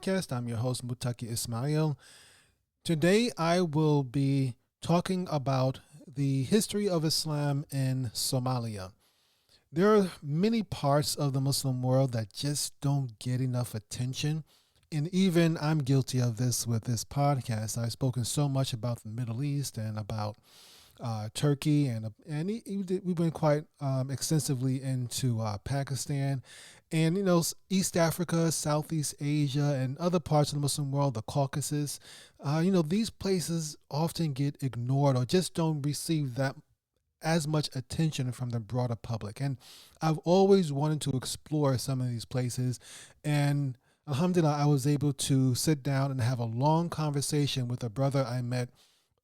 podcast. I'm your host, Mutaki Ismail. Today, I will be talking about the history of Islam in Somalia. There are many parts of the Muslim world that just don't get enough attention. And even I'm guilty of this with this podcast. I've spoken so much about the Middle East and about Turkey, and we went quite extensively into Pakistan, and East Africa, Southeast Asia, and other parts of the Muslim world, the Caucasus. These places often get ignored or just don't receive that as much attention from the broader public. And I've always wanted to explore some of these places, and alhamdulillah, I was able to sit down and have a long conversation with a brother I met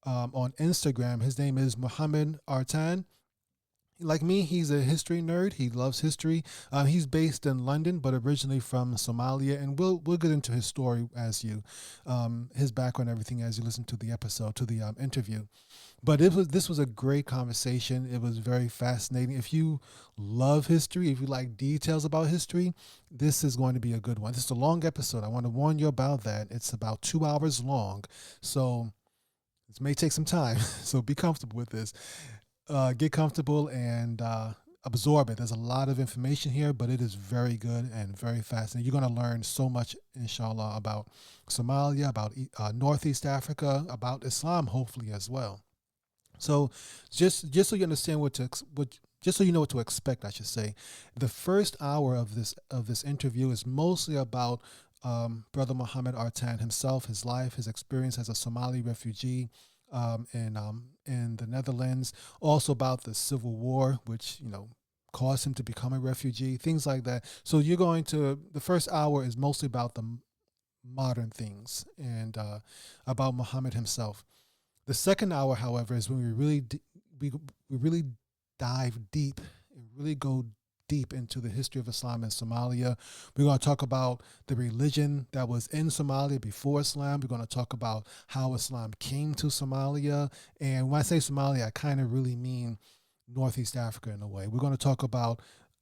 on Instagram. His name is Mohammed Artan. Like me, he's a history nerd. He loves history. He's based in London, but originally from Somalia. And we'll get into his story as his background, everything as you listen to the episode, to the interview. But this was a great conversation. It was very fascinating. If you love history, if you like details about history, this is going to be a good one. This is a long episode. I want to warn you about that. It's about 2 hours long, so this may take some time. So be comfortable with this. Get comfortable and absorb it. There's a lot of information here, but it is very good and very fascinating. You're going to learn so much, inshallah, about Somalia, about Northeast Africa, about Islam, hopefully as well. So, just so you understand just so you know what to expect, I should say, the first hour of this interview is mostly about Brother Mohammed Artan himself, his life, his experience as a Somali refugee in the Netherlands, also about the Civil War, which caused him to become a refugee, things like that. So the first hour is mostly about the modern things and about Muhammad himself. The second hour, however, is when we really dive deep and really go deep into the history of Islam in Somalia. We're going to talk about the religion that was in Somalia before Islam. We're going to talk about how Islam came to Somalia. And when I say Somalia, I kind of really mean Northeast Africa in a way. We're going to talk about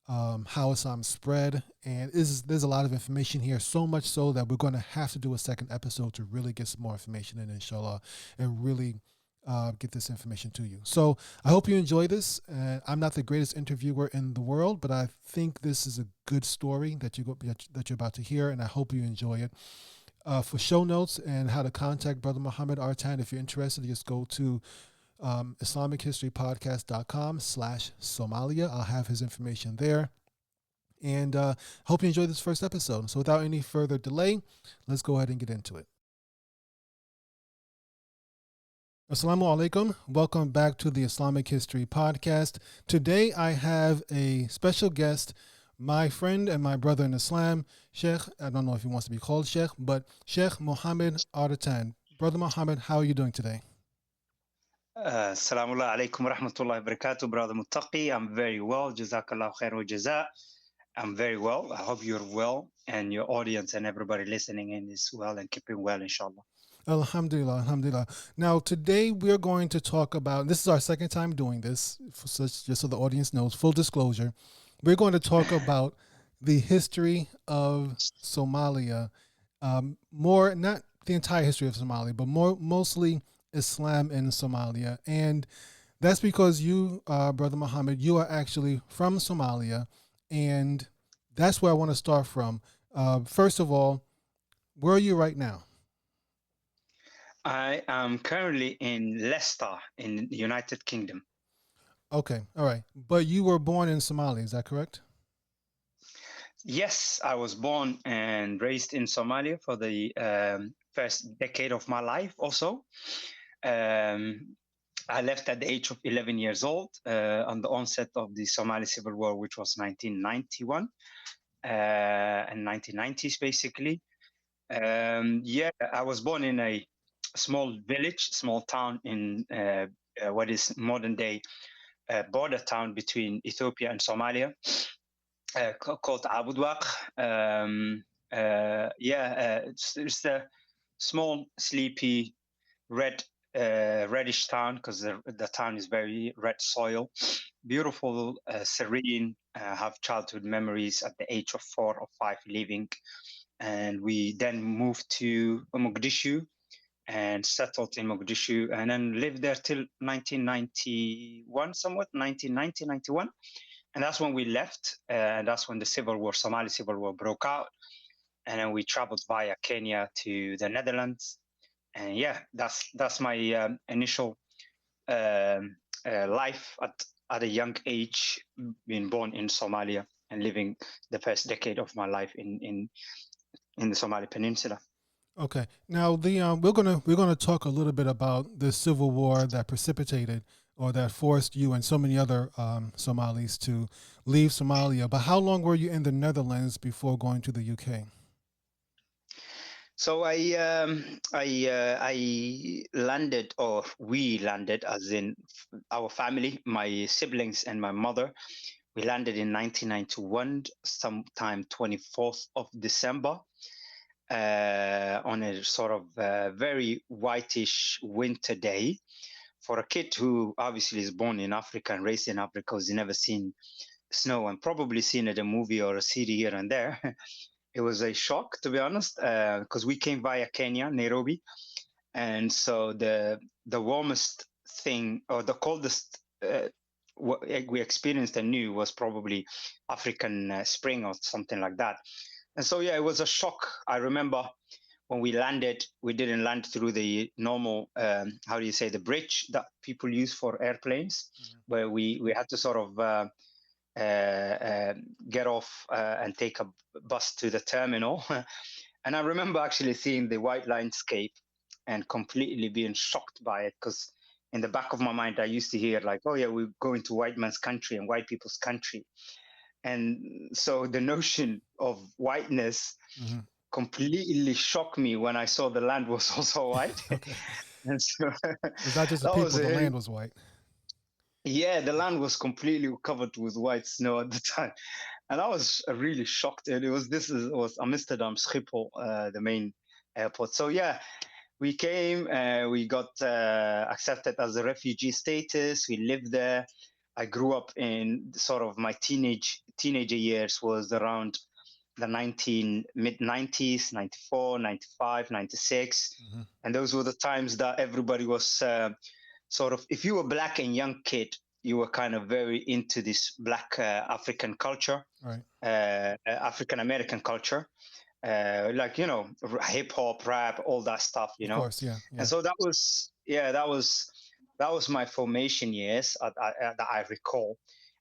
how Islam spread. And there's a lot of information here, so much so that we're going to have to do a second episode to really get some more information in, inshallah, and really get this information to you. So I hope you enjoy this. I'm not the greatest interviewer in the world, but I think this is a good story that you're about to hear, and I hope you enjoy it. For show notes and how to contact Brother Mohammed Artan, if you're interested, just go to IslamicHistoryPodcast.com/Somalia. I'll have his information there. And hope you enjoy this first episode. So without any further delay, let's go ahead and get into it. Assalamu alaikum. Welcome back to the Islamic History Podcast. Today I have a special guest, my friend and my brother in Islam, Sheikh, I don't know if he wants to be called Sheikh, but Sheikh Mohammed Artan. Brother Mohammed, how are you doing today? Assalamu alaikum wa rahmatullahi wa barakatuh, Brother Muttaqi. I'm very well. Jazakallah khair wa jaza. I'm very well. I hope you're well and your audience and everybody listening in is well and keeping well, inshallah. Alhamdulillah, alhamdulillah. Now, today we're going to talk about, this is our second time doing this, just so the audience knows, full disclosure. We're going to talk about the history of Somalia, more, not the entire history of Somalia, but mostly Islam in Somalia. And that's because you, Brother Muhammad, you are actually from Somalia, and that's where I want to start from. First of all, where are you right now? I am currently in Leicester in the United Kingdom. Okay, all right. But you were born in Somalia, is that correct? Yes, I was born and raised in Somalia for the first decade of my life also. I left at the age of 11 years old on the onset of the Somali Civil War, which was 1991 and 1990s, basically. I was born in a small village, small town in what is modern day border town between Ethiopia and Somalia, called Abudwaq. It's a small, sleepy, reddish town because the town is very red soil. Beautiful, serene. Have childhood memories at the age of 4 or 5 living and we then moved to Mogadishu and settled in Mogadishu, and then lived there till 1991, somewhat 1990, 91. And that's when we left, and that's when the Somali civil war broke out. And then we traveled via Kenya to the Netherlands. And yeah, that's my initial life at a young age, being born in Somalia and living the first decade of my life in the Somali Peninsula. Okay. Now we're gonna talk a little bit about the civil war that precipitated or that forced you and so many other Somalis to leave Somalia. But how long were you in the Netherlands before going to the UK? So I landed, or we landed, as in our family, my siblings and my mother. We landed in 1991, sometime 24th of December, on a sort of very whitish winter day. For a kid who obviously is born in Africa and raised in Africa, who's never seen snow and probably seen it in a movie or a CD here and there, it was a shock, to be honest, because we came via Kenya, Nairobi, and so the warmest thing or the coldest what we experienced and knew was probably African spring or something like that. And so yeah, it was a shock. I remember when we landed, we didn't land through the normal, how do you say, the bridge that people use for airplanes, where we had to sort of get off and take a bus to the terminal. And I remember actually seeing the white landscape and completely being shocked by it, because in the back of my mind, I used to hear like, oh yeah, we're going to white man's country and white people's country. And so the notion of whiteness completely shocked me when I saw the land was also white. Okay. And so It's not just the that people; was the land was white. yeah, the land was completely covered with white snow at the time, and I was really shocked. And it was Amsterdam Schiphol, the main airport. So yeah, we came, we got accepted as a refugee status. We lived there. I grew up in sort of my teenager years was around the mid 90s, 94, 95, 96. And those were the times that everybody was sort of, if you were black and young kid, you were kind of very into this black African culture, Right. African American culture, like, you know, hip hop, rap, all that stuff, you Of know. course, yeah. And so that was my formation years that I recall,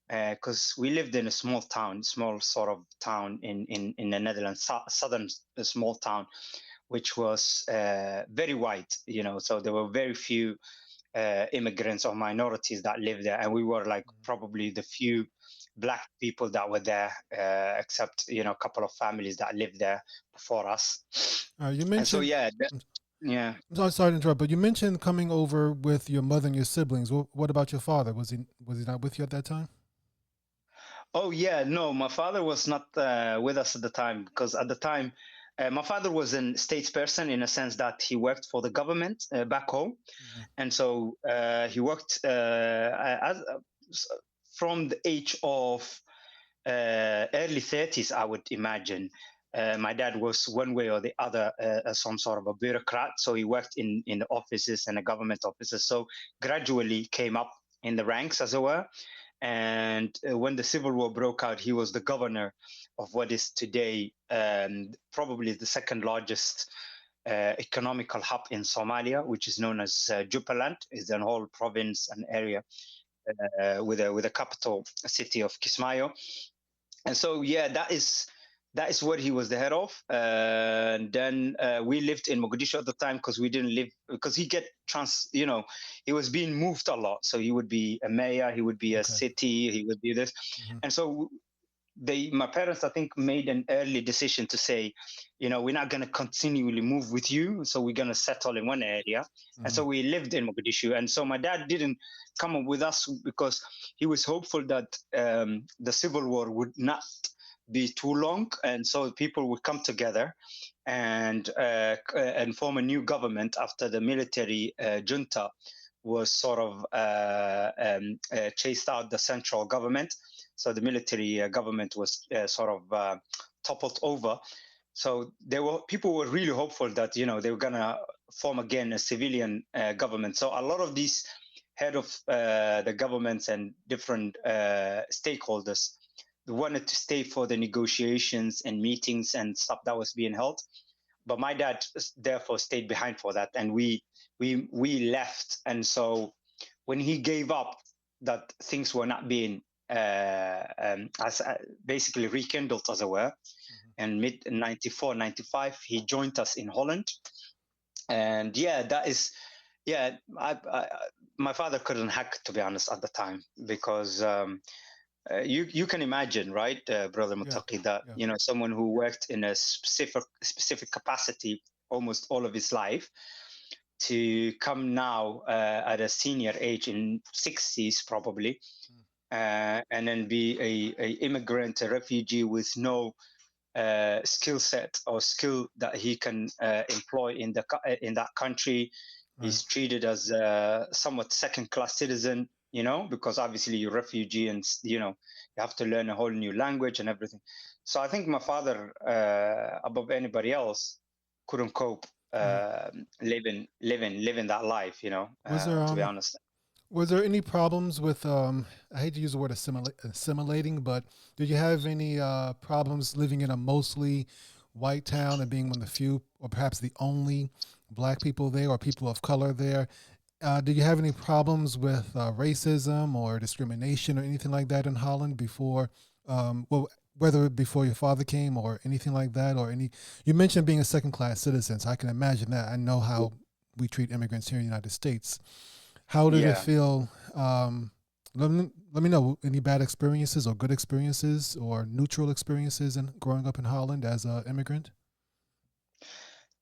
because we lived in a small sort of town in the Netherlands, southern small town, which was very white, you know. So there were very few immigrants or minorities that lived there, and we were like probably the few black people that were there, except, you know, a couple of families that lived there before us. You mentioned. And so yeah, yeah. I'm sorry to interrupt, but you mentioned coming over with your mother and your siblings. What about your father? Was he not with you at that time? Oh yeah, no, my father was not with us at the time, because at the time, my father was a statesperson in a sense that he worked for the government back home, and so he worked from the age of early 30s, I would imagine. My dad was one way or the other some sort of a bureaucrat, so he worked in the offices and the government offices. So gradually came up in the ranks, as it were. And when the Civil War broke out, he was the governor of what is today probably the second largest economical hub in Somalia, which is known as Jubaland. Is a whole province and area with a capital city of Kismayo. And so yeah, that is what he was the head of. And then we lived in Mogadishu at the time, because we didn't live, because he he was being moved a lot. So he would be a mayor, he would be a city, he would be this. And so my parents, I think, made an early decision to say, you know, we're not going to continually move with you, so we're going to settle in one area. And so we lived in Mogadishu. And so my dad didn't come up with us because he was hopeful that the Civil War would not be too long, and so people would come together and form a new government after the military junta was sort of chased out the central government. So the military government was sort of toppled over. So people were really hopeful that they were gonna form again a civilian government. So a lot of these head of the governments and different stakeholders wanted to stay for the negotiations and meetings and stuff that was being held. But my dad therefore stayed behind for that, and we left. And so when he gave up that things were not being as basically rekindled, as it were, and mid 94, 95, he joined us in Holland. And my father couldn't hack, to be honest, at the time, because you can imagine, right, brother Mutaqi, that someone who worked in a specific capacity almost all of his life, to come now at a senior age in 60s probably, and then be a immigrant, a refugee with no skill set or skill that he can employ in that country. Right. He's treated as a somewhat second-class citizen, because obviously you're a refugee, and you have to learn a whole new language and everything. So I think my father, above anybody else, couldn't cope living that life, to be honest. Was there any problems with, I hate to use the word assimilating, but did you have any problems living in a mostly white town and being one of the few, or perhaps the only, Black people there or people of color there? Did you have any problems with racism or discrimination or anything like that in Holland before, whether before your father came or anything like that? You mentioned being a second-class citizen, so I can imagine that. I know how we treat immigrants here in the United States. How did it feel? Let me know any bad experiences or good experiences or neutral experiences in growing up in Holland as an immigrant.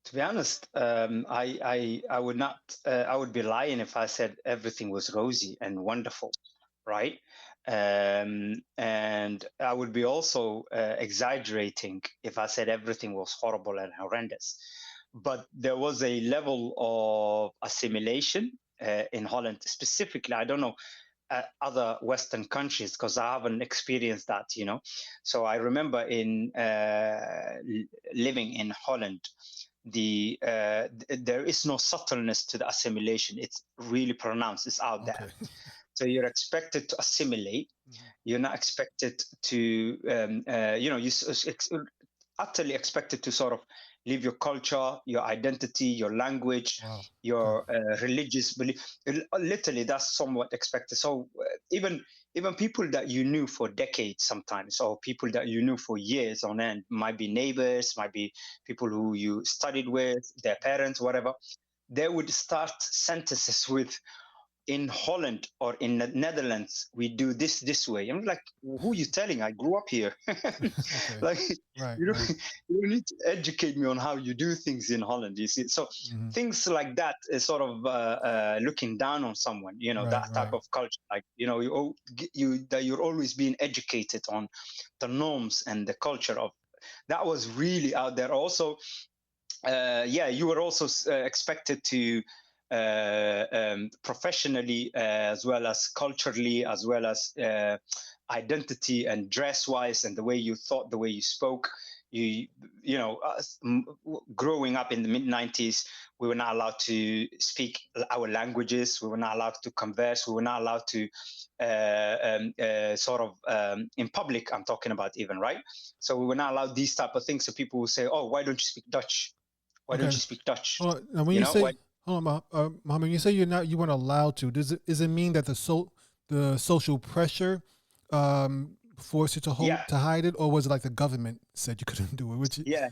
To be honest, I would not. I would be lying if I said everything was rosy and wonderful, right? And I would be also exaggerating if I said everything was horrible and horrendous. But there was a level of assimilation in Holland specifically. I don't know other Western countries because I haven't experienced that, So I remember in living in Holland, there is no subtleness to the assimilation. It's really pronounced. It's out there. So you're expected to assimilate. You're not expected to, you're utterly expected to sort of live your culture, your identity, your language, your religious belief. Literally, that's somewhat expected. So even people that you knew for decades sometimes, or people that you knew for years on end, might be neighbors, might be people who you studied with, their parents, whatever, they would start sentences with, in Holland or in the Netherlands, we do this way. I'm like, who are you telling? I grew up here. Like, you don't need to educate me on how you do things in Holland. You see, so things like that is sort of looking down on someone. That type of culture. Like, that you're always being educated on the norms and the culture of. That was really out there. Also, you were also expected to. Professionally, as well as culturally, as well as identity and dress-wise, and the way you thought, the way you spoke. Growing up in the mid-90s, we were not allowed to speak our languages. We were not allowed to converse. We were not allowed to in public, I'm talking about even, right? So we were not allowed these type of things. So people will say, oh, why don't you speak Dutch? Why don't you speak Dutch? Well, when you say... Hold on, Mohammed, you say you weren't allowed to. Does it mean that the social pressure forced you to hide it, or was it like the government said you couldn't do it? Yeah.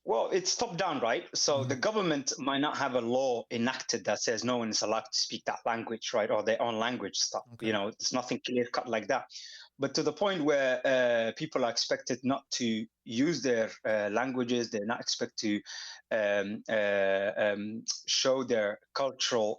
Well, it's top down, right? So the government might not have a law enacted that says no one is allowed to speak that language, right, or their own language stuff. Okay. It's nothing clear cut like that. But to the point where people are expected not to use their languages, they're not expected to show their cultural,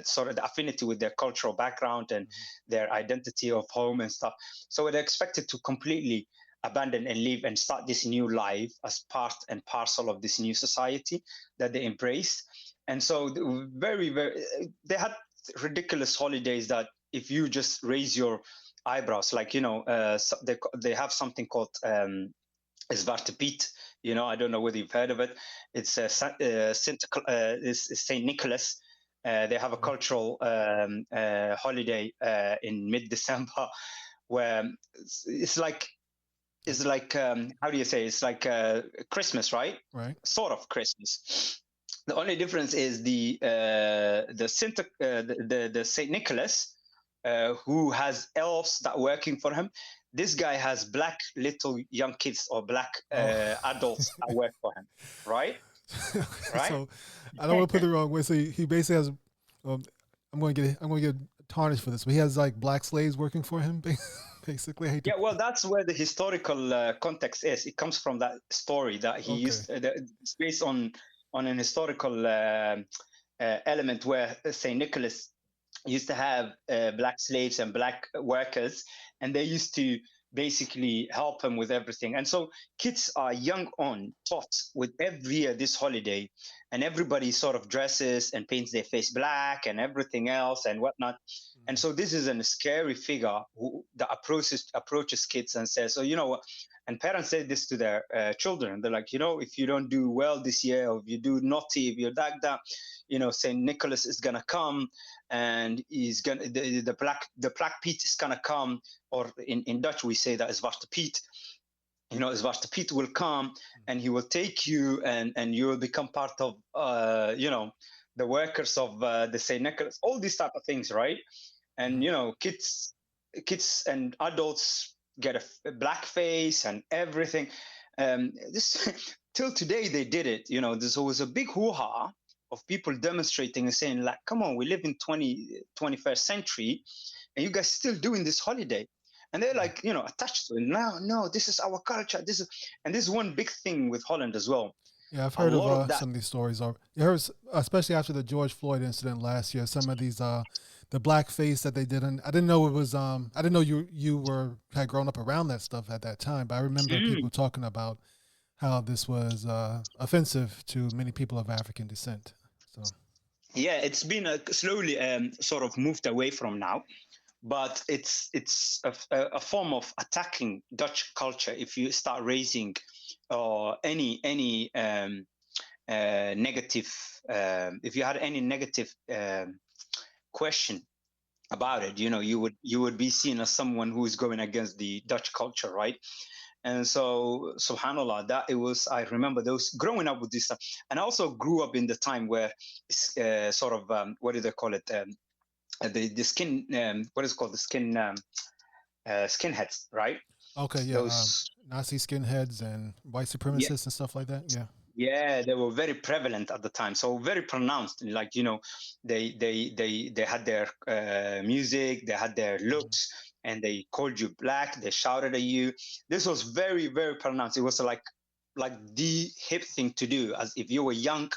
sort of the affinity with their cultural background and their identity of home and stuff. So they're expected to completely abandon and leave and start this new life as part and parcel of this new society that they embraced. And so they had ridiculous holidays that if you just raise your eyebrows, like, they have something called Zwarte Piet. I don't know whether you've heard of it. It's Saint Nicholas. They have a Okay. cultural holiday in mid-December, where it's like how do you say? It's like Christmas, right? Right. Sort of Christmas. The only difference is the Saint Nicholas, who has elves that are working for him. This guy has black little young kids or black Oh. adults that work for him, right? Right? So I don't want to put it the wrong way. So he basically has. Um, I'm going to get tarnished for this, but he has like black slaves working for him. Basically, I hate to. Yeah, well, that's where the historical context is. It comes from that story that he Okay. used. It's based on an historical element where Saint Nicholas used to have black slaves and black workers, and they used to basically help him with everything. And so kids are young on taught with every year this holiday, and everybody sort of dresses and paints their face black and everything else and whatnot. And so this is a scary figure that approaches kids and says, so and parents say this to their children. They're like, if you don't do well this year, or if you do naughty, if you're that, Saint Nicholas is gonna come, and he's gonna the black Pete is gonna come, or in Dutch we say that is Zwarte Piet. Zwarte Piet will come, and he will take you, and you will become part of the workers of the Saint Nicholas. All these type of things, right? And kids and adults get a black face and everything. This till today they did it. There's always a big hoo-ha of people demonstrating and saying, like, come on, we live in 21st century, and you guys still doing this holiday. And they're like, attached to it. No, this is our culture. And this is one big thing with Holland as well. Yeah, I've heard of some of these stories. You heard, especially after the George Floyd incident last year, some of these the blackface that they did. And I didn't know it was I didn't know you had grown up around that stuff at that time. But I remember people talking about how this was offensive to many people of African descent. So yeah, it's been slowly sort of moved away from now. But it's a form of attacking Dutch culture if you start raising any negative, if you had any negative question about it, you would be seen as someone who is going against the Dutch culture, right? And so, subhanallah, I remember those growing up with this stuff. And I also grew up in the time where it's sort of, what do they call it? The skin, what is it called? The skin, skinheads, right? Okay, yeah. Nazi skinheads and white supremacists and stuff like that. Yeah. Yeah, they were very prevalent at the time, so very pronounced. Like they had their music, they had their looks, and they called you black. They shouted at you. This was very, very pronounced. It was like the hip thing to do. As if you were young,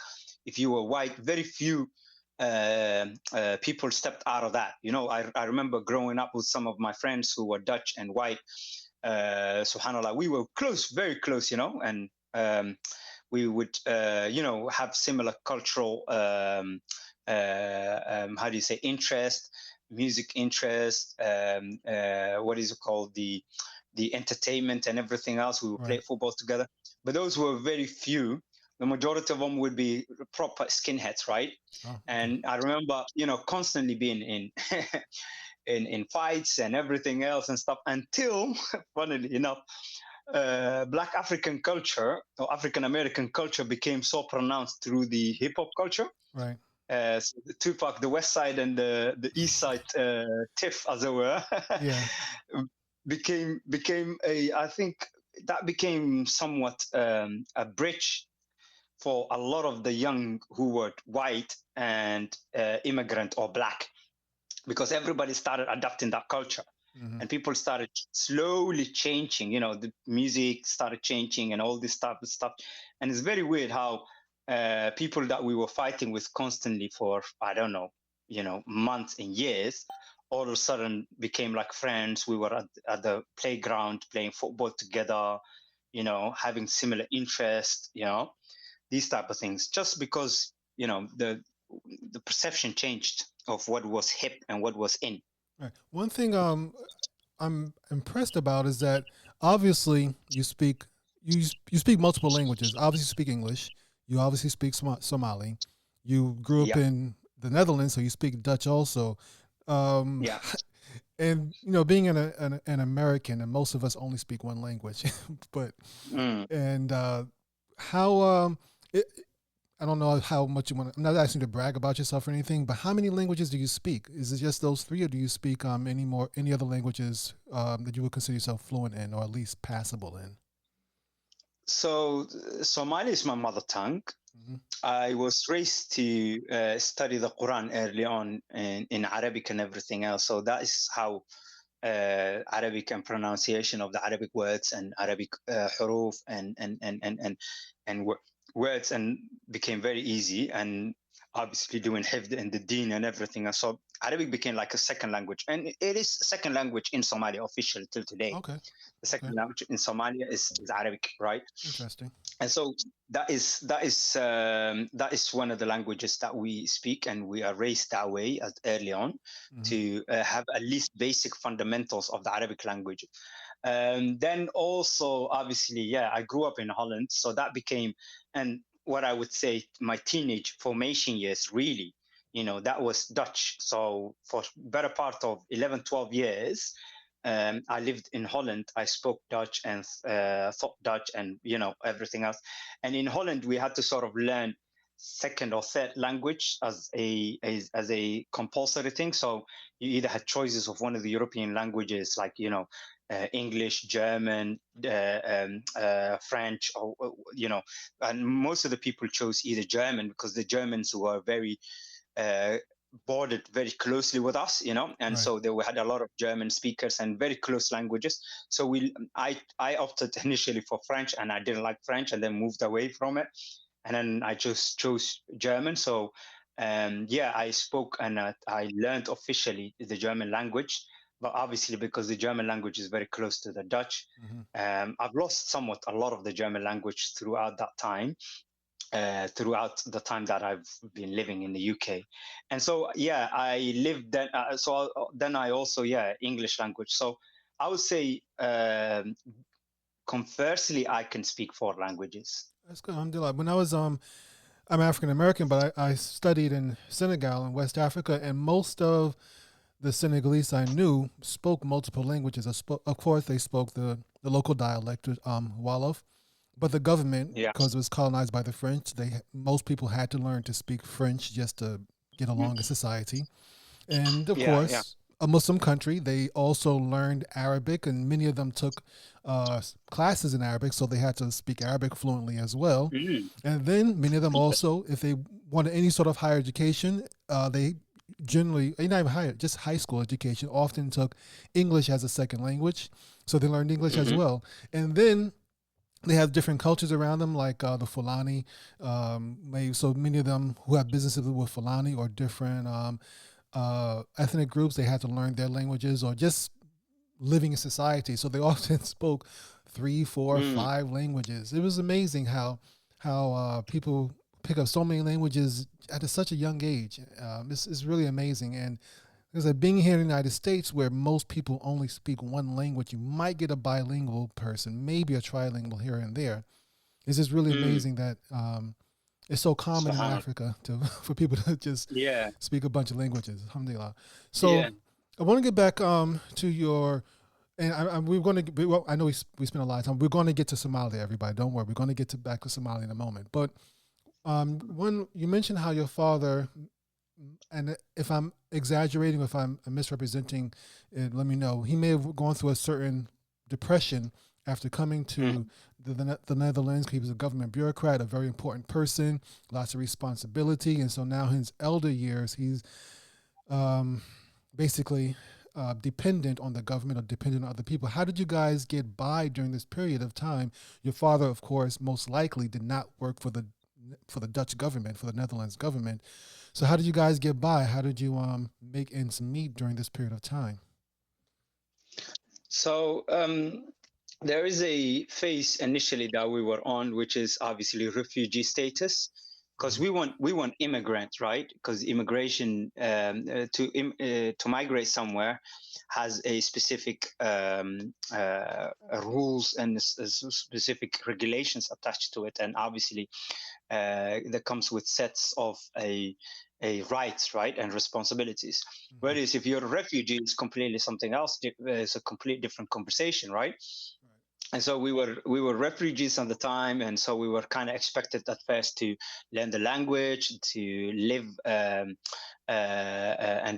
if you were white, very few people stepped out of that. I remember growing up with some of my friends who were Dutch and white. Subhanallah, we were close, very close, and we would, have similar cultural, how do you say, interest, music interest, what is it called, the entertainment and everything else. We would play football together, but those were very few. The majority of them would be proper skinheads, right? Oh. And I remember, constantly being in in fights and everything else and stuff until, funnily enough, Black African culture or African American culture became so pronounced through the hip hop culture. Right. So the Tupac, the West Side and the East Side tiff, as it were, yeah, became I think that became somewhat a bridge for a lot of the young who were white and immigrant or black, because everybody started adopting that culture. And people started slowly changing, the music started changing and all this type of stuff. And it's very weird how people that we were fighting with constantly for, I don't know, months and years, all of a sudden became like friends. We were at the playground playing football together, having similar interests, these type of things, just because, the perception changed of what was hip and what was in. Right. One thing I'm impressed about is that obviously you speak you speak multiple languages. Obviously, you speak English. You obviously speak Somali. You grew up Yeah, in the Netherlands, so you speak Dutch also. Um, yeah. and being an American, and most of us only speak one language, but Mm. and how it, I don't know how much you want. I'm not asking you to brag about yourself or anything, but how many languages do you speak? Is it just those three, or do you speak any other languages that you would consider yourself fluent in, or at least passable in? So Somali is my mother tongue. Hmm. I was raised to study the Quran early on in Arabic and everything else. So that is how Arabic and pronunciation of the Arabic words and Arabic huruf and words and became very easy. And obviously doing hifd and the deen and everything. And so Arabic became like a second language, and it is second language in Somalia official till today. Okay, The okay, second language in Somalia is Arabic, right? interesting. And so that is one of the languages that we speak, and we are raised that way as early on Hmm. to have at least basic fundamentals of the Arabic language. Then also, obviously, yeah, I grew up in Holland, so that became, and what I would say, my teenage formation years, really, that was Dutch. So for better part of 11, 12 years, I lived in Holland. I spoke Dutch and thought Dutch and, everything else. And in Holland, we had to sort of learn second or third language as a compulsory thing. So you either had choices of one of the European languages, like, English, German, French, or and most of the people chose either German because the Germans were very uh, bordered very closely with us, and Right. so we had a lot of German speakers and very close languages. So I opted initially for French, and I didn't like French, and then moved away from it, and then I just chose German. So yeah, I spoke and I learned officially the German language, but obviously because the German language is very close to the Dutch, Hmm. I've lost somewhat a lot of the German language throughout that time, throughout the time that I've been living in the UK. And so, yeah, I lived then. Then I also, yeah, English language. So I would say, conversely, I can speak four languages. That's good. Alhamdulillah. When I was I'm African American, but I studied in Senegal in West Africa, and most of the Senegalese I knew spoke multiple languages. Of course, they spoke the local dialect, Wolof, but the government, Yeah. because it was colonized by the French, most people had to learn to speak French just to get along in society. And of Yeah. Yeah. course, a Muslim country, they also learned Arabic, and many of them took classes in Arabic, so they had to speak Arabic fluently as well. Mm, And then many of them interesting. also, if they wanted any sort of higher education, they generally, not even higher, just high school education, often took English as a second language. So they learned English as Hmm. well. And then they have different cultures around them, like the Fulani. Maybe so many of them who have businesses with Fulani or different ethnic groups, they had to learn their languages or just living in society. So they often spoke three, four, Mm, five languages. It was amazing how people pick up so many languages at such a young age. It's really amazing. And because being here in the United States, where most people only speak one language, you might get a bilingual person, maybe a trilingual here and there. It's just really mm, amazing that it's so common in Subhanallah. Africa to for people to just Yeah. speak a bunch of languages. Alhamdulillah. So Yeah. I want to get back to your, and we're going to. Well, I know we spent a lot of time. We're going to get to Somalia, everybody. Don't worry. We're going to get to back to Somalia in a moment. But when you mentioned how your father, and if I'm exaggerating, if I'm misrepresenting it, let me know. He may have gone through a certain depression after coming to Mm, the Netherlands. He was a government bureaucrat, a very important person, lots of responsibility, and so now in his elder years, he's um, basically dependent on the government or dependent on other people. How did you guys get by during this period of time? Your father, of course, most likely did not work for the Dutch government, for the Netherlands government. So how did you guys get by? How did you make ends meet during this period of time? So there is a phase initially that we were on, which is obviously refugee status, because we want immigrants, right? Because immigration to migrate somewhere has a specific rules and specific regulations attached to it, and obviously that comes with sets of a rights, right, and responsibilities. Whereas if you're a refugee, it's completely something else. It's a complete different conversation, right? And so we were refugees at the time, and so we were kind of expected at first to learn the language, to live and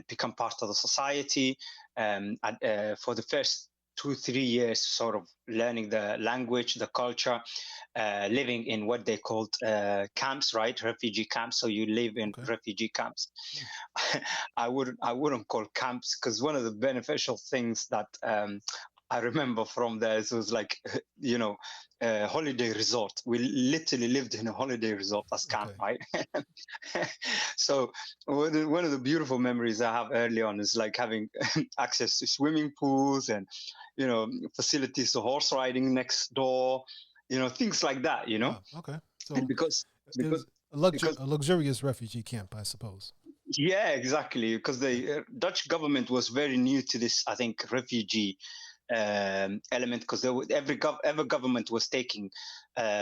become part of the society. For the first 2-3 years, sort of learning the language, the culture, living in what they called camps, right? Refugee camps. So you live in refugee camps. I wouldn't call camps, because one of the beneficial things that I remember from there, it was like, holiday resort. We literally lived in a holiday resort as camp, right? So one of the beautiful memories I have early on is like having access to swimming pools and, facilities to horse riding next door, things like that, Okay. So and because a luxurious refugee camp, I suppose. Yeah, exactly. Because the Dutch government was very new to this, I think, refugee element, because every government was taking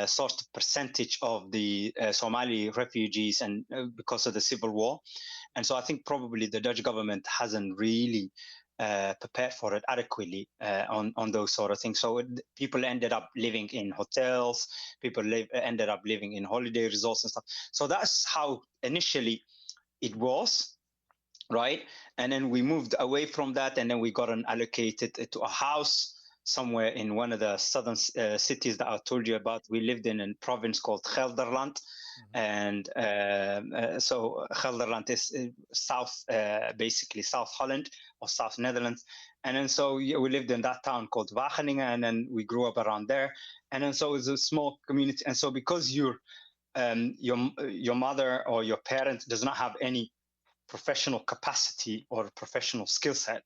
sort of percentage of the Somali refugees, and because of the civil war. And so I think probably the Dutch government hasn't really prepared for it adequately on those sort of things. So people ended up living in hotels, ended up living in holiday resorts and stuff. So that's how initially it was, right? And then we moved away from that, and then we got allocated to a house somewhere in one of the southern cities that I told you about. We lived in a province called Gelderland. And so Gelderland is south, basically South Holland or South Netherlands. And then so we lived in that town called Wageningen, and then we grew up around there. And then so it's a small community. And so because your mother or your parent does not have any professional capacity or professional skill set,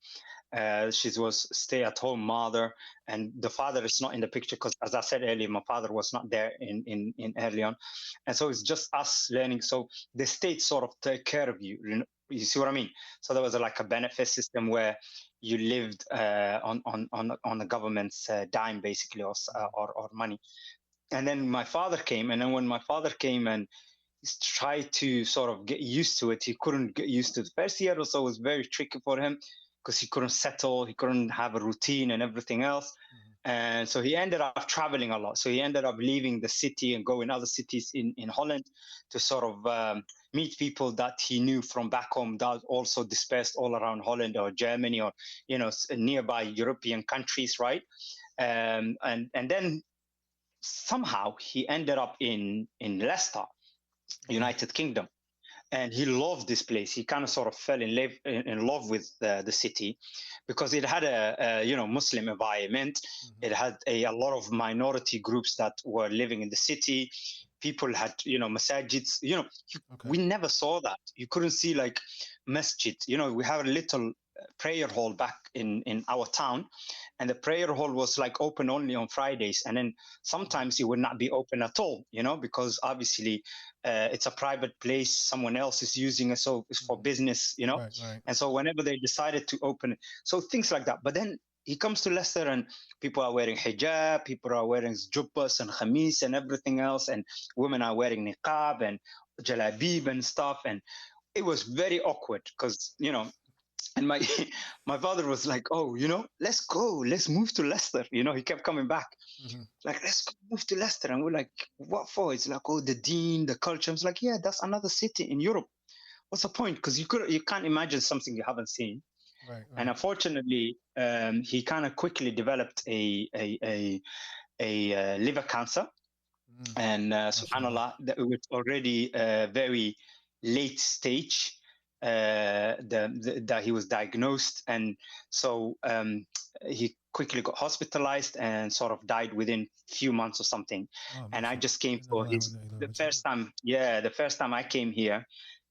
she was stay-at-home mother, and the father is not in the picture, because as I said earlier, my father was not there in early on. And so it's just us learning. So the state sort of take care of you. You see what I mean? So there was like a benefit system where you lived on the government's dime, basically, or money. And then my father came, and then when my father came and tried to sort of get used to it, he couldn't get used to it. The first year or so was very tricky for him, because he couldn't settle, he couldn't have a routine and everything else. And so he ended up traveling a lot. So he ended up leaving the city and going other cities in Holland to sort of meet people that he knew from back home that also dispersed all around Holland or Germany or, nearby European countries, right? And then somehow he ended up in Leicester, United Kingdom. And he loved this place. He kind of sort of fell in love with the city, because it had a Muslim environment. It had a lot of minority groups that were living in the city. People had masajids. We never saw that. You couldn't see like masjid. We have a little prayer hall back in our town, and the prayer hall was like open only on Fridays, and then sometimes it would not be open at all, because obviously it's a private place, someone else is using it, so it's for business, Right. And so whenever they decided to open it, so things like that. But then he comes to Leicester, and people are wearing hijab, people are wearing jubbas and khamis and everything else, and women are wearing niqab and jalabib and stuff, and it was very awkward, because and my father was like, oh, let's move to Leicester. He kept coming back, like, let's move to Leicester. And we're like, what for? It's like, oh, the Dean, the culture. I was like, yeah, that's another city in Europe. What's the point? Because you can't imagine something you haven't seen. Right. And unfortunately, he kind of quickly developed a liver cancer, and subhanallah, that it was already very late stage. That he was diagnosed, and so he quickly got hospitalized and sort of died within a few months or something. And I just came for the first time. Yeah, the first time I came here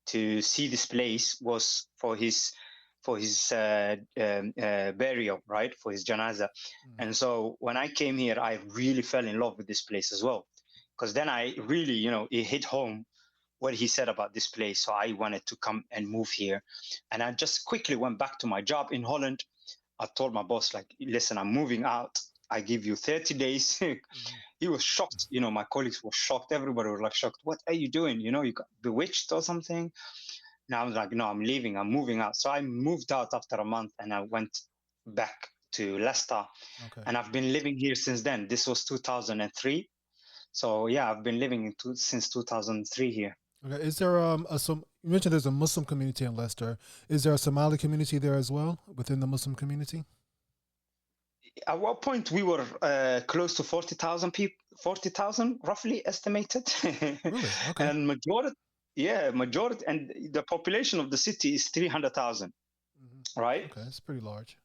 to see this place was for his burial, right, for his janaza. And so when I came here, I really fell in love with this place as well, because then I really, it hit home what he said about this place. So I wanted to come and move here. And I just quickly went back to my job in Holland. I told my boss, like, listen, I'm moving out. I give you 30 days. He was shocked. My colleagues were shocked. Everybody was like shocked. What are you doing? You got bewitched or something? And I was like, no, I'm leaving. I'm moving out. So I moved out after a month and I went back to Leicester. Okay. And I've been living here since then. This was 2003. So yeah, I've been living since 2003 here. Okay. Is there you mentioned there's a Muslim community in Leicester. Is there a Somali community there as well within the Muslim community? At what point we were close to 40,000 people, 40,000 roughly estimated. Really? Okay. And majority, and the population of the city is 300,000, right? Okay, it's pretty large.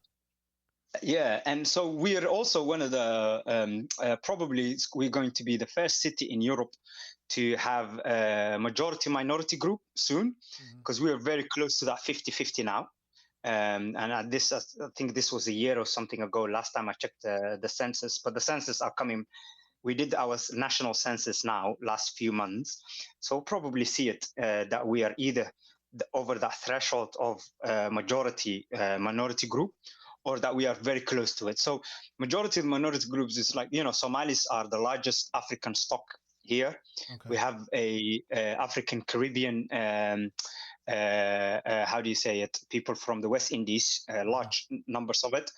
Yeah, and so we are also one of the probably we're going to be the first city in Europe to have a majority-minority group soon, because we are very close to that 50-50 now. And I think this was a year or something ago. Last time I checked the census, but the census are coming. We did our national census now last few months, so we'll probably see it that we are either over that threshold of minority group, or that we are very close to it. So majority of minority groups is like, Somalis are the largest African stock here. Okay. We have a African Caribbean, how do you say it? People from the West Indies, large numbers of it.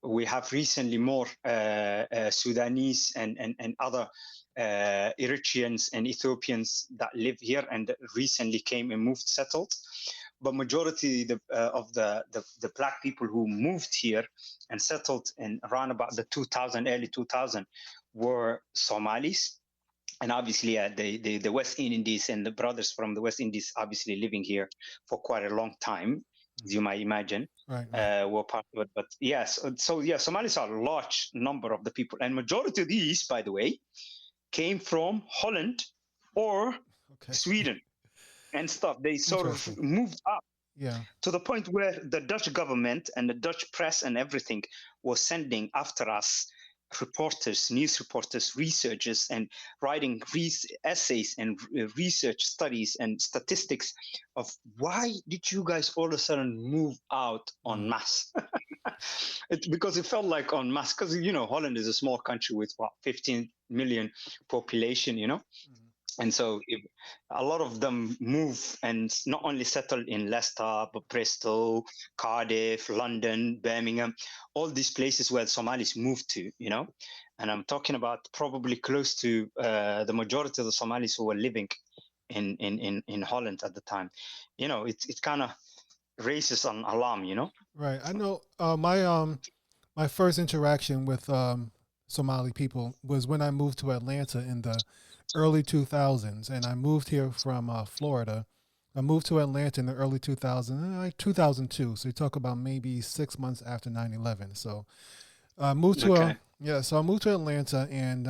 We have recently more Sudanese and other Eritreans and Ethiopians that live here and recently came and moved, settled. But majority of the Black people who moved here and settled in around about the early 2000 were Somalis. And obviously, the West Indies and the brothers from the West Indies obviously living here for quite a long time, as you might imagine, were part of it. But yes, Somalis are a large number of the people. And majority of these, by the way, came from Holland or Sweden and stuff. They sort of moved up to the point where the Dutch government and the Dutch press and everything was sending after us reporters, news reporters, researchers, and writing essays and research studies and statistics of why did you guys all of a sudden move out en masse? Because it felt like en masse, because, Holland is a small country with 15 million population, And so a lot of them move and not only settle in Leicester, but Bristol, Cardiff, London, Birmingham, all these places where Somalis moved to, And I'm talking about probably close to the majority of the Somalis who were living in Holland at the time. It kind of raises an alarm, Right. I know my first interaction with Somali people was when I moved to Atlanta in the early 2000s, and I moved here from Florida. I moved to Atlanta in the early 2000s, like 2002. So you talk about maybe 6 months after 9/11. So I moved to so I moved to Atlanta, and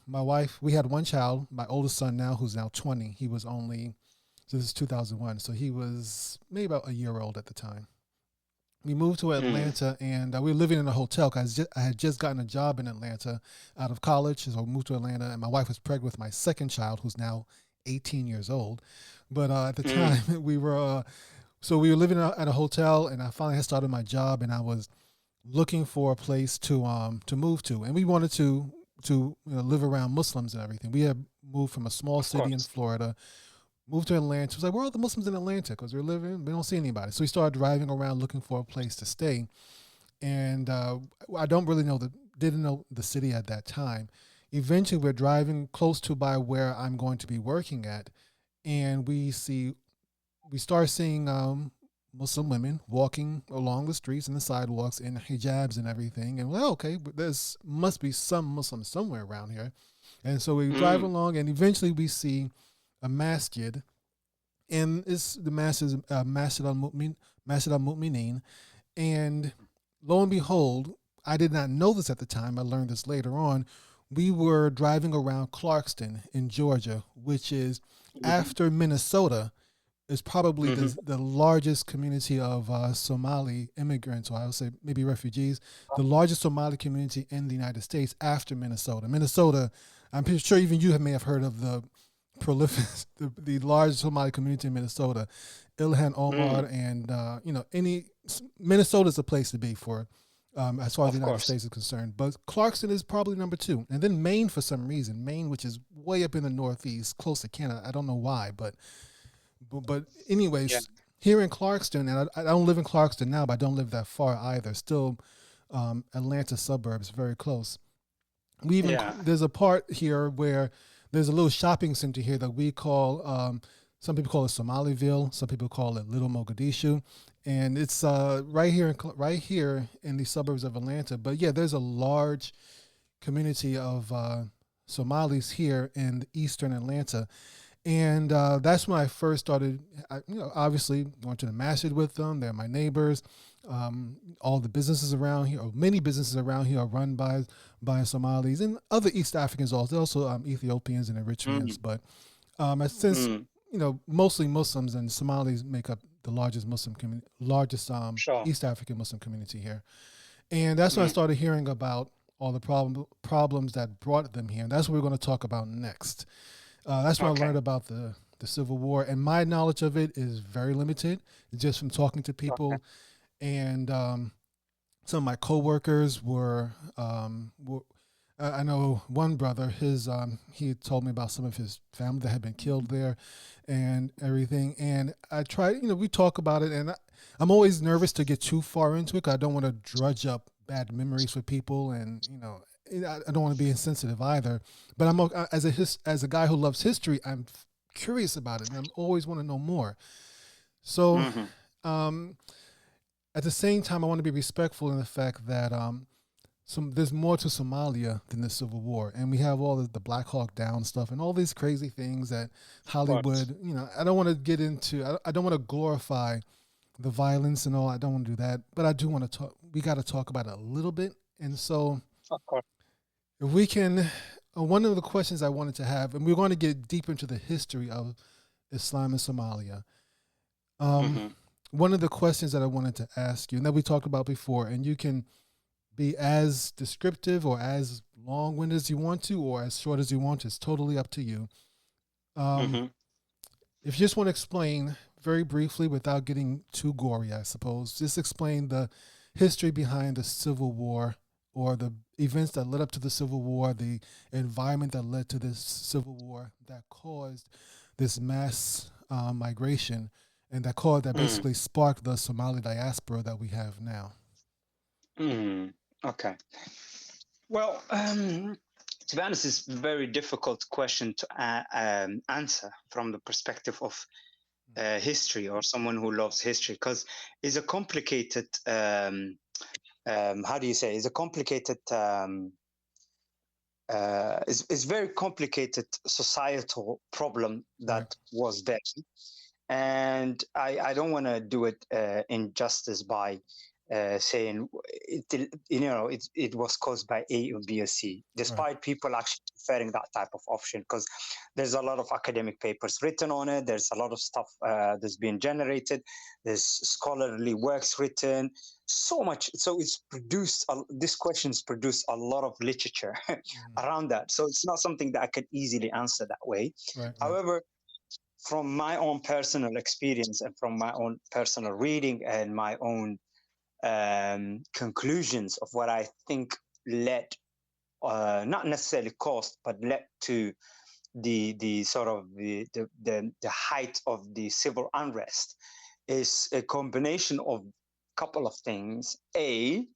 my wife. We had one child. My oldest son now, who's now 20. He was only this is 2001, so he was maybe about a year old at the time. We moved to Atlanta, and we were living in a hotel because I had just gotten a job in Atlanta out of college. So we moved to Atlanta, and my wife was pregnant with my second child, who's now 18 years old. But at the time, we were living at a hotel, and I finally had started my job, and I was looking for a place to move to, and we wanted to live around Muslims and everything. We had moved from a small city in Florida. Moved to Atlanta. It was like, where are the Muslims in Atlanta? Because we don't see anybody. So we started driving around looking for a place to stay. And I didn't know the city at that time. Eventually, we're driving close to by where I'm going to be working at. And we start seeing Muslim women walking along the streets and the sidewalks in hijabs and everything. And okay, but must be some Muslims somewhere around here. And so we drive along, and eventually we see a masjid, and it's the Masjid al-Mu'mineen, and lo and behold, I did not know this at the time. I learned this later on. We were driving around Clarkston in Georgia, which is after Minnesota, is probably the largest community of Somali immigrants, or I would say maybe refugees, the largest Somali community in the United States after Minnesota. Minnesota, I'm pretty sure even you may have heard of the prolific, the large Somali community in Minnesota, Ilhan Omar, Mm, and Minnesota is a place to be for, as far as the of United course. States is concerned. But Clarkston is probably number two, and then Maine for some reason. Maine, which is way up in the Northeast, close to Canada. I don't know why, but Yeah. anyways, here in Clarkston, and I don't live in Clarkston now, but I don't live that far either. Still, Atlanta suburbs, very close. Yeah. There's a part here where there's a little shopping center here that we call, some people call it Somaliville, some people call it Little Mogadishu, and it's right here in the suburbs of Atlanta. But yeah, there's a large community of Somalis here in eastern Atlanta, and that's when I first started. Obviously, went to the masjid with them. They're my neighbors. All the businesses around here, or many businesses around here, are run by Somalis and other East Africans. Also Ethiopians and Eritreans. Mm, But since mm, mostly Muslims and Somalis make up the largest sure. East African Muslim community here, and that's when I Mm, started hearing about all the problems that brought them here. And that's what we're going to talk about next. That's when I okay. learned about the Civil War, and my knowledge of it is very limited, just from talking to Okay. people. And some of my coworkers were I know one brother, he had told me about some of his family that had been killed there, and everything. And I try, we talk about it, and I'm always nervous to get too far into it because I don't want to drudge up bad memories for people, and I don't want to be insensitive either. But as a guy who loves history, I'm curious about it, and I'm always want to know more. So, Mm-hmm. um, at the same time, I want to be respectful in the fact that there's more to Somalia than the Civil War, and we have all the Black Hawk Down stuff and all these crazy things that Of course. Hollywood. I don't want to get into. I don't want to glorify the violence and all. I don't want to do that, but I do want to talk. We got to talk about it a little bit, and so Of course. if we can, one of the questions I wanted to have, and we're going to get deep into the history of Islam in Somalia. Um, Mm-hmm. One of the questions that I wanted to ask you, and that we talked about before, and you can be as descriptive or as long-winded as you want to, or as short as you want. It's totally up to you. Um, Mm-hmm. if you just want to explain very briefly, without getting too gory, I suppose, just explain the history behind the Civil War, or the events that led up to the Civil War, the environment that led to this Civil War that caused this mass migration, and that Mm, basically sparked the Somali diaspora that we have now. mm. Okay. Well, to be honest, it's a very difficult question to answer from the perspective of history or someone who loves history, because it's a complicated, how do you say, it's a complicated, it's very complicated societal problem Right. that was there. And I don't want to do it injustice by saying it was caused by A or B or C, Right. despite people actually preferring that type of option, because there's a lot of academic papers written on it. There's a lot of stuff that's being generated. There's scholarly works written. So much. So it's produced. This question's produced a lot of literature Mhm. around that. So it's not something that I could easily answer that way. Right. Right. However, from my own personal experience and from my own personal reading and my own conclusions of what I think led, not necessarily caused, but led to the sort of the height of the civil unrest, is a combination of a couple of things. A,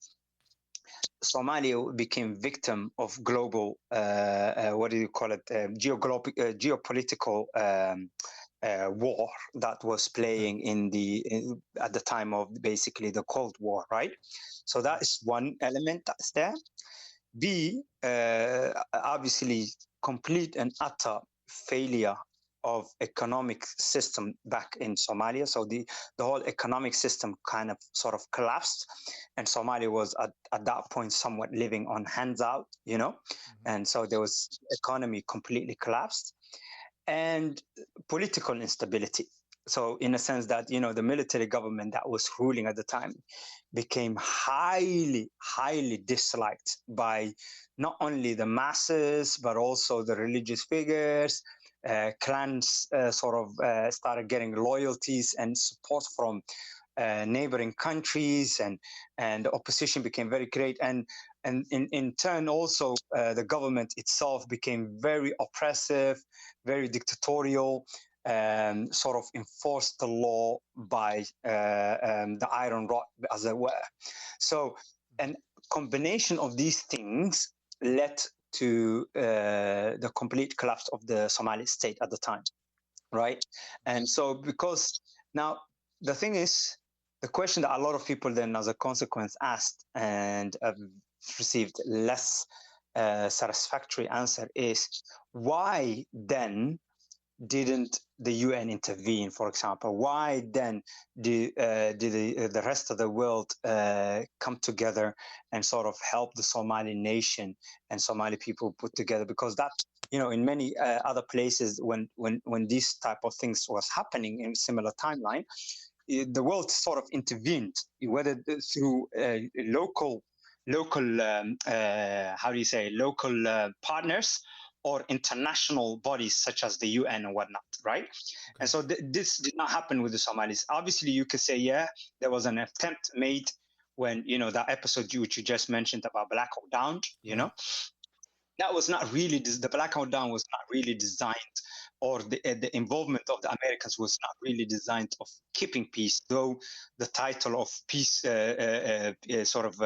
Somalia became victim of global, what do you call it, geopolitical war that was Okay. playing at the time of basically the Cold War, right? So that is one element that's there. B, obviously, complete and utter failure of economic system back in Somalia. So the whole economic system kind of sort of collapsed, and Somalia was at that point somewhat living on hands out, Mhm. and so there was economy completely collapsed, and political instability. So in a sense that the military government that was ruling at the time became highly, highly disliked by not only the masses but also the religious figures. clans sort of started getting loyalties and support from neighboring countries, and the opposition became very great, and in turn also the government itself became very oppressive, very dictatorial, sort of enforced the law by the iron rod, as it were. So, and combination of these things led to the complete collapse of the Somali state at the time, right? And so, because now the thing is, the question that a lot of people then, as a consequence, asked and received less satisfactory answer is, why then didn't the UN intervene, for example? Why then did the rest of the world come together and sort of help the Somali nation and Somali people put together? Because that, in many other places, when these type of things was happening in similar timeline, the world sort of intervened, whether through local how do you say, local partners, or international bodies such as the UN and whatnot, right? Okay. And so this did not happen with the Somalis. Obviously, you could say, yeah, there was an attempt made when, that episode which you just mentioned about Black Hawk Down, that was not really, the Black Hawk Down was not really designed, or the involvement of the Americans was not really designed of keeping peace, though the title of peace, sort of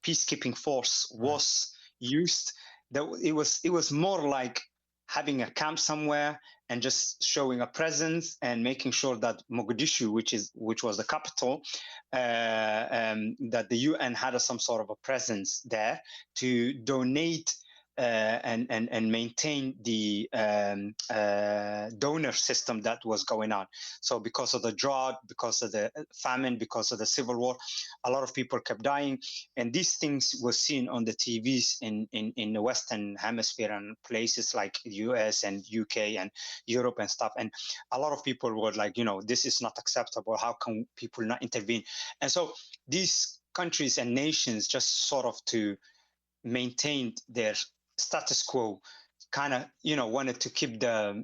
peacekeeping force was used. It was more like having a camp somewhere and just showing a presence and making sure that Mogadishu, which was the capital, that the UN had some sort of a presence there to donate and maintain the donor system that was going on. So because of the drought, because of the famine, because of the civil war, a lot of people kept dying. And these things were seen on the TVs in the Western Hemisphere and places like the US and UK and Europe and stuff. And a lot of people were like, this is not acceptable. How can people not intervene? And so these countries and nations just sort of to maintain their status quo, kind of wanted to keep the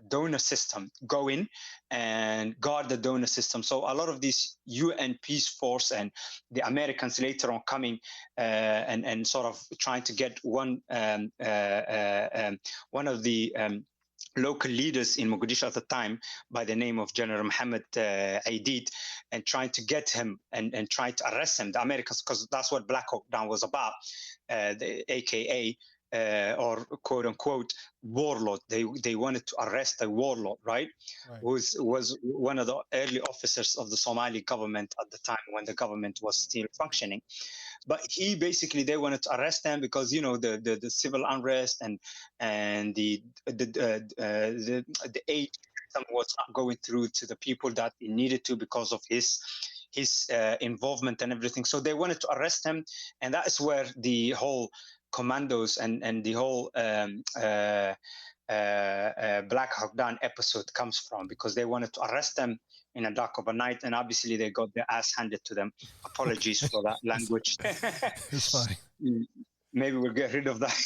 donor system going and guard the donor system. So a lot of these UN peace force and the Americans later on coming and sort of trying to get one of the local leaders in Mogadishu at the time by the name of General Mohammed Aidid, and trying to get him and trying to arrest him, the Americans, because that's what Black Hawk Down was about, the AKA or quote unquote warlord. They wanted to arrest a warlord, right? Who was one of the early officers of the Somali government at the time when the government was still functioning. But they wanted to arrest them because the civil unrest and the aid was not going through to the people that it needed to because of his involvement and everything. So they wanted to arrest him, and that is where the whole commandos and the whole Black Hawk Down episode comes from, because they wanted to arrest them in a dark of a night, and obviously they got their ass handed to them. Apologies for that language. It's fine. Maybe we'll get rid of that.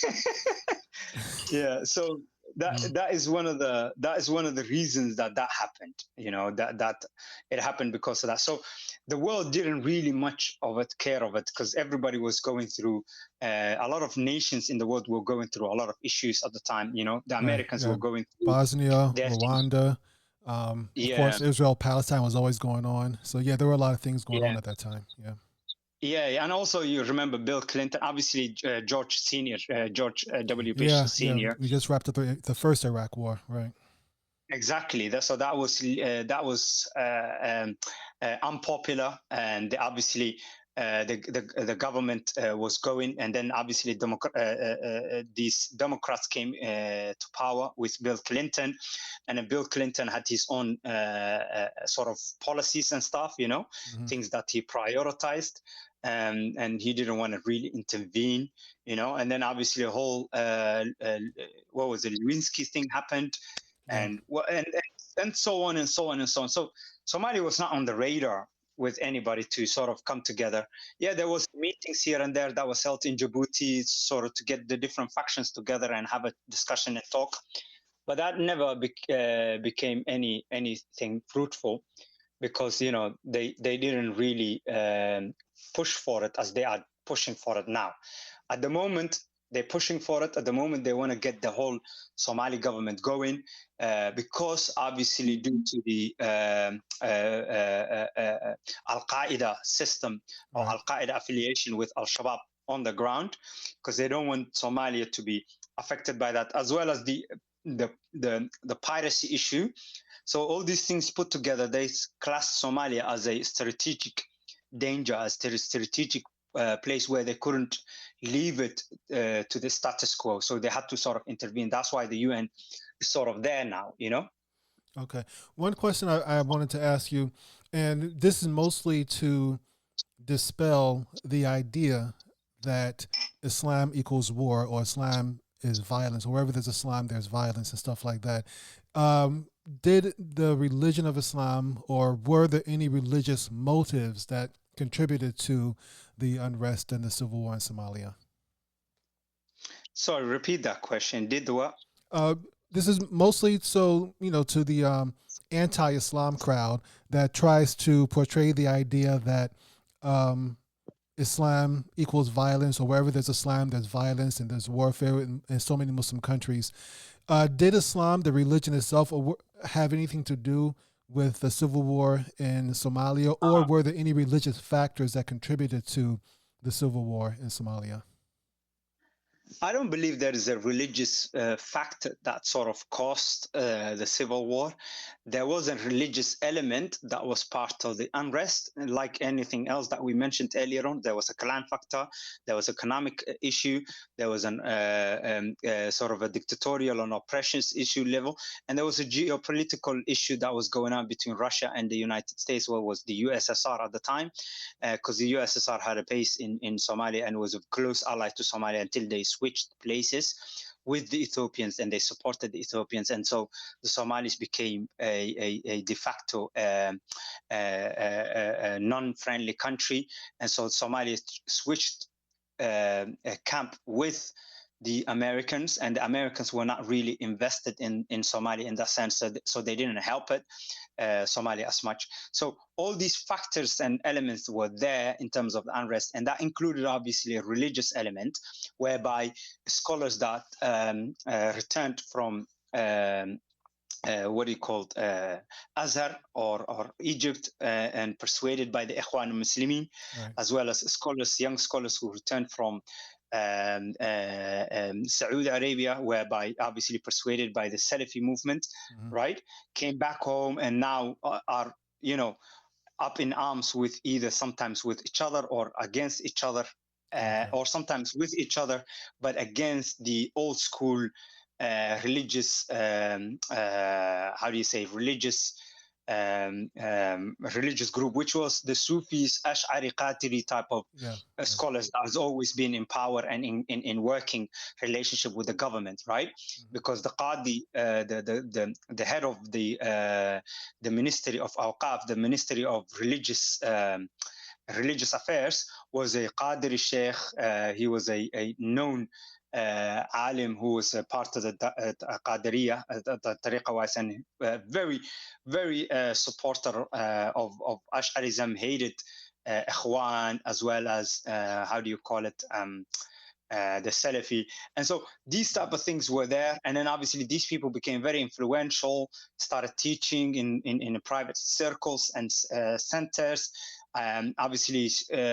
Yeah, so that is one of the reasons that happened. That it happened because of that. So the world didn't really much of it care of it, because everybody was going through. A lot of nations in the world were going through a lot of issues at the time. The Americans were going through Bosnia, Rwanda. Of course, Israel, Palestine was always going on. So yeah, there were a lot of things going on at that time. Yeah, and also you remember Bill Clinton, obviously George W. Bush Senior. Yeah, we just wrapped up the first Iraq War, right? Exactly. That was unpopular, and obviously the government was going, and then obviously these Democrats came to power with Bill Clinton, and then Bill Clinton had his own sort of policies and stuff, things that he prioritized, and he didn't want to really intervene, and then obviously a whole what was it, Lewinsky thing happened, and so on and so on and so on. So Somalia was not on the radar with anybody to sort of come together. Yeah, there was meetings here and there that was held in Djibouti, sort of to get the different factions together and have a discussion and talk. But that never became anything fruitful, because they didn't really push for it as they are pushing for it now. At the moment, they're pushing for it. At the moment, they want to get the whole Somali government going, because obviously due to the Al Qaeda system or Al Qaeda affiliation with Al Shabaab on the ground, because they don't want Somalia to be affected by that, as well as the piracy issue. So all these things put together, they class Somalia as a strategic danger, as a strategic place where they couldn't leave it to the status quo. So they had to sort of intervene. That's why the UN is sort of there now, Okay. One question I wanted to ask you, and this is mostly to dispel the idea that Islam equals war, or Islam is violence, or wherever there's Islam, there's violence and stuff like that. Did the religion of Islam, or were there any religious motives that contributed to the unrest and the civil war in Somalia? Sorry, repeat that question. Did what? This is mostly to the anti-Islam crowd that tries to portray the idea that Islam equals violence, or wherever there's Islam, there's violence and there's warfare in so many Muslim countries. Did Islam, the religion itself, have anything to do with the civil war in Somalia, or were there any religious factors that contributed to the civil war in Somalia? I don't believe there is a religious factor that sort of caused the civil war. There was a religious element that was part of the unrest. Like anything else that we mentioned earlier on, there was a clan factor, there was economic issue, there was an sort of a dictatorial and oppressions issue level, and there was a geopolitical issue that was going on between Russia and the United States, what was the USSR at the time, because the USSR had a base in Somalia and was a close ally to Somalia until they switched places with the Ethiopians, and they supported the Ethiopians, and so the Somalis became a de facto non-friendly country, and so Somalia switched a camp with the Americans, and the Americans were not really invested in Somalia in that sense, so they didn't help it. Somalia as much. So all these factors and elements were there in terms of the unrest, and that included obviously a religious element, whereby scholars that returned from what he called Azhar or Egypt, and persuaded by the Ikhwan al-Muslimin, right, as well as scholars, young scholars who returned from Saudi Arabia, whereby obviously persuaded by the Salafi movement, right, came back home and now are, up in arms with either sometimes with each other or against each other, or sometimes with each other, but against the old school religious, religious group, which was the Sufis, Ash'ari, Qadiri type of scholars that has always been in power and in working relationship with the government, right? Because the Qadi, the head of the Ministry of Awqaf, the Ministry of Religious Affairs, was a Qadiri Sheikh. He was a known alim who was a part of the Qadiriyah, the Tariqa-wise, and very, very supporter of Ash'arism, hated Ikhwan, as well as, the Salafi. And so these type of things were there. And then obviously these people became very influential, started teaching in private circles and centers. Obviously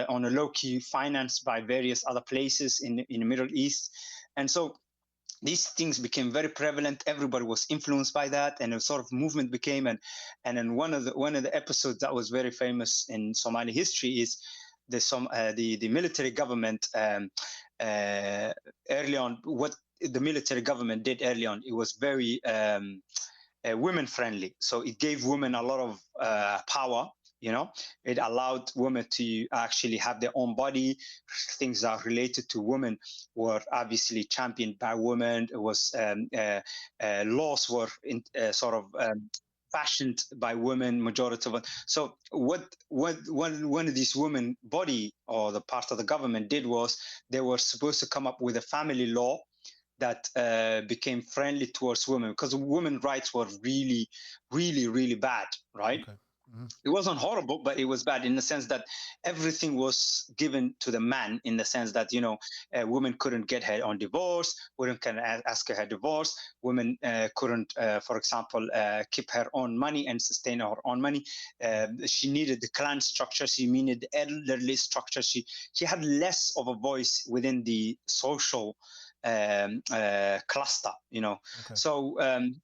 on a low-key, financed by various other places in the Middle East. And so these things became very prevalent. Everybody was influenced by that, and a sort of movement became. And then one of the episodes that was very famous in Somali history is the military government early on. What the military government did early on, it was very women friendly. So it gave women a lot of power. It allowed women to actually have their own body. Things that are related to women were obviously championed by women. It was laws were fashioned by women, majority of it. So what one of these women body or the part of the government did was they were supposed to come up with a family law that became friendly towards women, because women's rights were really, really, really bad, right? Okay. Mm-hmm. It wasn't horrible, but it was bad in the sense that everything was given to the man, in the sense that, a woman couldn't get her own divorce, women can ask her divorce, women couldn't, for example, keep her own money and sustain her own money. She needed the clan structure, she needed the elderly structure, she had less of a voice within the social cluster, Okay.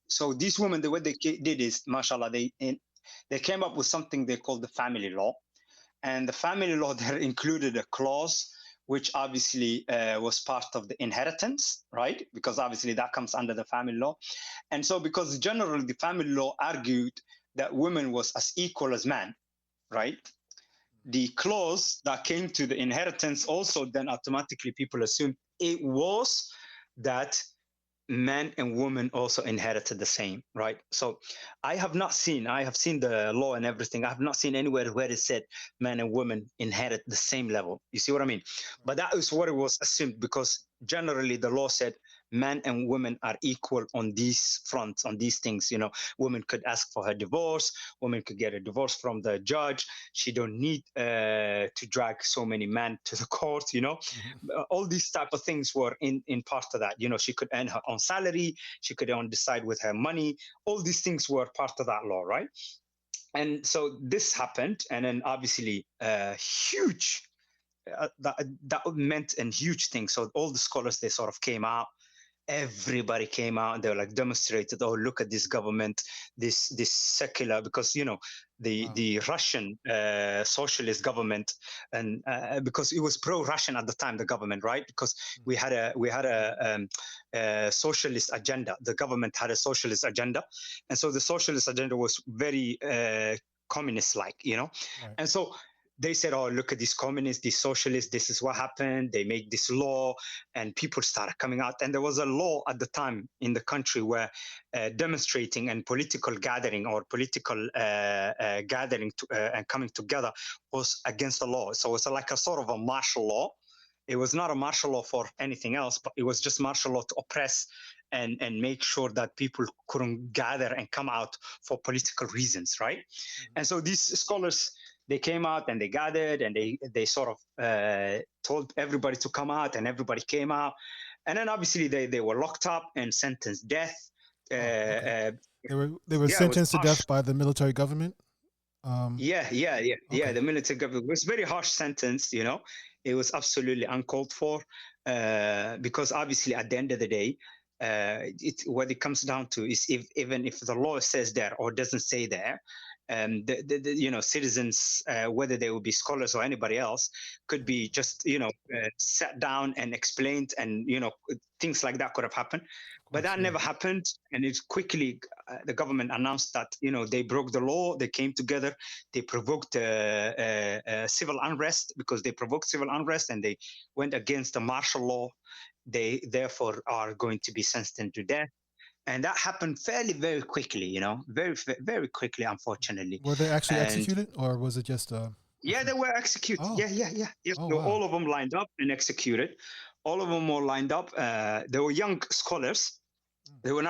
So these women, the way they did is, mashallah, they came up with something they called the family law. And the family law there included a clause which obviously was part of the inheritance, right? Because obviously that comes under the family law. And so because generally the family law argued that women was as equal as man, right? The clause that came to the inheritance also then automatically people assumed it was that men and women also inherited the same, right? So I have seen the law and everything. I have not seen anywhere where it said men and women inherit the same level. You see what I mean? But that is what it was assumed, because generally the law said men and women are equal on these fronts, on these things. Women could ask for her divorce, women could get a divorce from the judge, she don't need to drag so many men to the court. All these type of things were in part of that. She could earn her own salary, she could decide with her money. All these things were part of that law, right? And so this happened, and then obviously huge that meant a huge thing. So all the scholars, they sort of came out, everybody came out and they were like demonstrated, oh, look at this government, this secular, because the Russian socialist government, and because it was pro-Russian at the time, the government, right? Because we had a socialist agenda. The government had a socialist agenda, and so the socialist agenda was very communist-like, Right. And so they said, oh, look at these communists, these socialists, this is what happened. They make this law, and people started coming out. And there was a law at the time in the country where demonstrating and political gathering or political gathering and coming together was against the law. So it's like a sort of a martial law. It was not a martial law for anything else, but it was just martial law to oppress and make sure that people couldn't gather and come out for political reasons, right? Mm-hmm. And so these scholars, they came out and they gathered and they sort of told everybody to come out, and everybody came out. And then obviously they were locked up and sentenced death. Okay. They were sentenced to death by the military government? Okay. The military government. It was a very harsh sentence, It was absolutely uncalled for, because obviously at the end of the day, what it comes down to is even if the law says there or doesn't say there, citizens, whether they will be scholars or anybody else, could be just sat down and explained, and things like that could have happened, but that never happened. And it's quickly the government announced that they broke the law. They came together, they provoked civil unrest, because they provoked civil unrest and they went against the martial law. They therefore are going to be sentenced to death. And that happened fairly, very quickly, very, very quickly, unfortunately. Were they actually executed, or was it just Yeah, they were executed. Oh. Yeah. Oh, so wow. all of them lined up and executed. All of them were lined up. They were young scholars. They were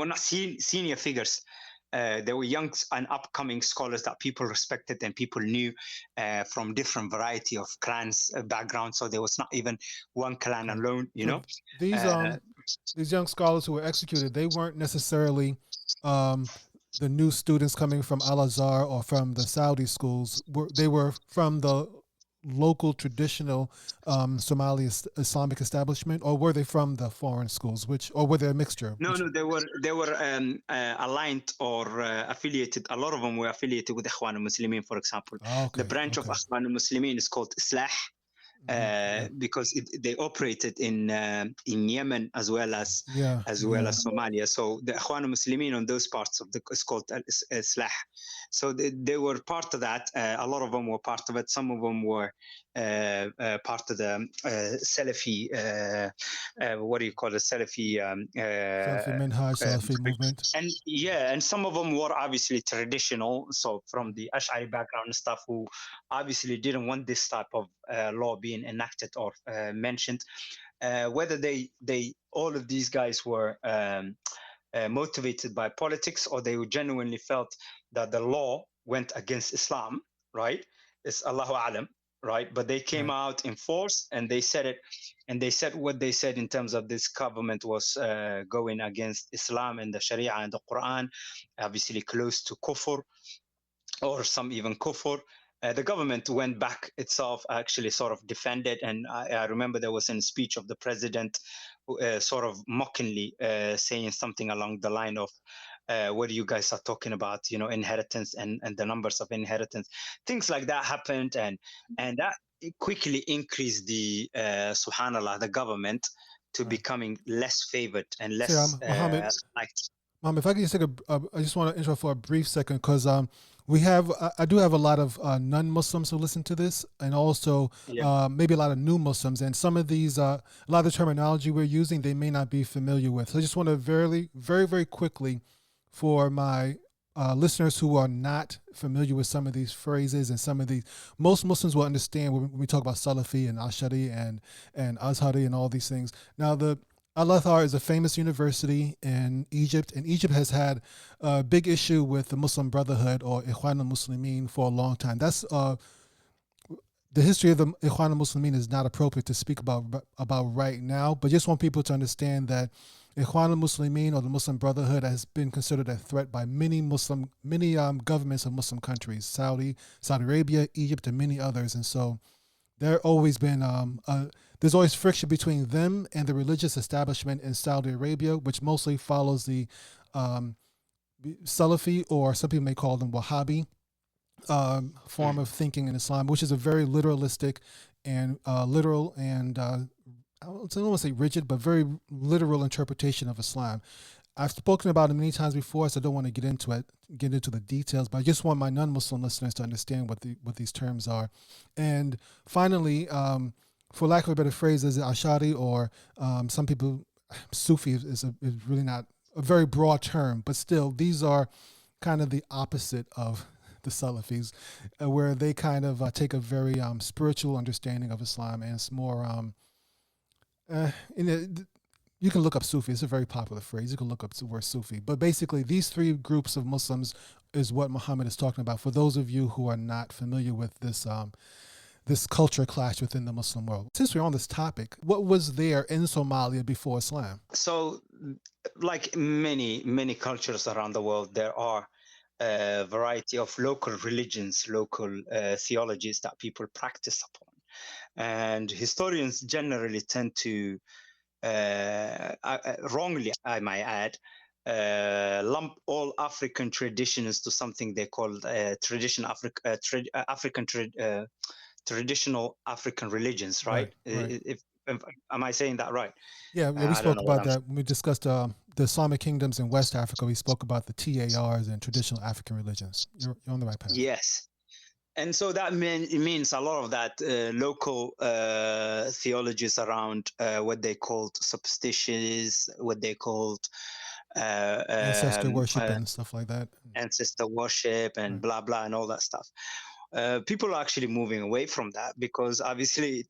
not senior figures. They were young and upcoming scholars that people respected and people knew from different variety of clans backgrounds. So there was not even one clan alone, These young scholars who were executed, they weren't necessarily the new students coming from Al-Azhar or from the Saudi schools. They were from the local traditional Somali Islamic establishment, or were they from the foreign schools? Or were they a mixture? No, they were aligned or affiliated. A lot of them were affiliated with Ikhwan al-Muslimin, for example. The branch of Ikhwan al-Muslimin is called Islah. because they operated in Yemen as well as Yeah, Somalia. So the Ikhwan al-Muslimin on those parts of the it's called Islah. So they were part of that. A lot of them were part of it. Some of them were part of the Salafi. What do you call it? Salafi. Salafi Minhaj, Salafi movement. And yeah, and some of them were obviously traditional, so from the Ash'ari background and stuff, who obviously didn't want this type of law being enacted or mentioned. Whether they all of these guys were motivated by politics, or they genuinely felt that the law went against Islam, right? It's Allahu Alam, right? But they came out in force and they said it, and they said what they said in terms of this government was going against Islam and the Sharia and the Quran, obviously close to kufr, or some even kufr. The government went back itself, actually sort of defended. And I remember there was a speech of the president sort of mockingly saying something along the line of, what you guys are talking about, inheritance and the numbers of inheritance. Things like that happened. And that quickly increased the, subhanAllah, the government to becoming less favored and less liked. If I could just take I just want to interrupt for a brief second, because I do have a lot of non-Muslims who listen to this, and also maybe a lot of new Muslims, and some of these, a lot of the terminology we're using, they may not be familiar with. So I just want to very, very quickly, for my listeners who are not familiar with some of these phrases and some of these, most Muslims will understand when we talk about Salafi and Ash'ari and Azhari and all these things. Now, the Al-Azhar is a famous university in Egypt, and Egypt has had a big issue with the Muslim Brotherhood, or Ikhwan al-Muslimin, for a long time. That's the history of the Ikhwan al-Muslimin is not appropriate to speak about right now, but just want people to understand that Ikhwan al-Muslimin, or the Muslim Brotherhood, has been considered a threat by many governments of Muslim countries, Saudi Arabia, Egypt, and many others. And so there's always friction between them and the religious establishment in Saudi Arabia, which mostly follows the Salafi, or some people may call them Wahhabi, form of thinking in Islam, which is a very literalistic and literal and I don't want to say rigid, but very literal interpretation of Islam. I've spoken about it many times before, so I don't want to get into the details, but I just want my non-Muslim listeners to understand what these terms are. And finally, for lack of a better phrase, is Ash'ari, or some people, Sufi is really not a very broad term, but still, these are kind of the opposite of the Salafis, where they kind of take a very spiritual understanding of Islam, and it's more you can look up Sufi. It's a very popular phrase. You can look up the word Sufi. But basically, these three groups of Muslims is what Muhammad is talking about. For those of you who are not familiar with this this culture clash within the Muslim world. Since we're on this topic, what was there in Somalia before Islam? So, like many cultures around the world, there are a variety of local religions, local theologies that people practice upon. And historians generally tend to, wrongly, I might add, lump all African traditions to something they call traditional African religions, right? Am I saying that right? Yeah, we spoke about that when we discussed the Islamic kingdoms in West Africa. We spoke about the TARs and traditional African religions. You're on the right path. Yes. And so that means a lot of that local theologies around what they called superstitions, what they called ancestor worship and stuff like that. Ancestor worship and blah, blah, and all that stuff. People are actually moving away from that, because obviously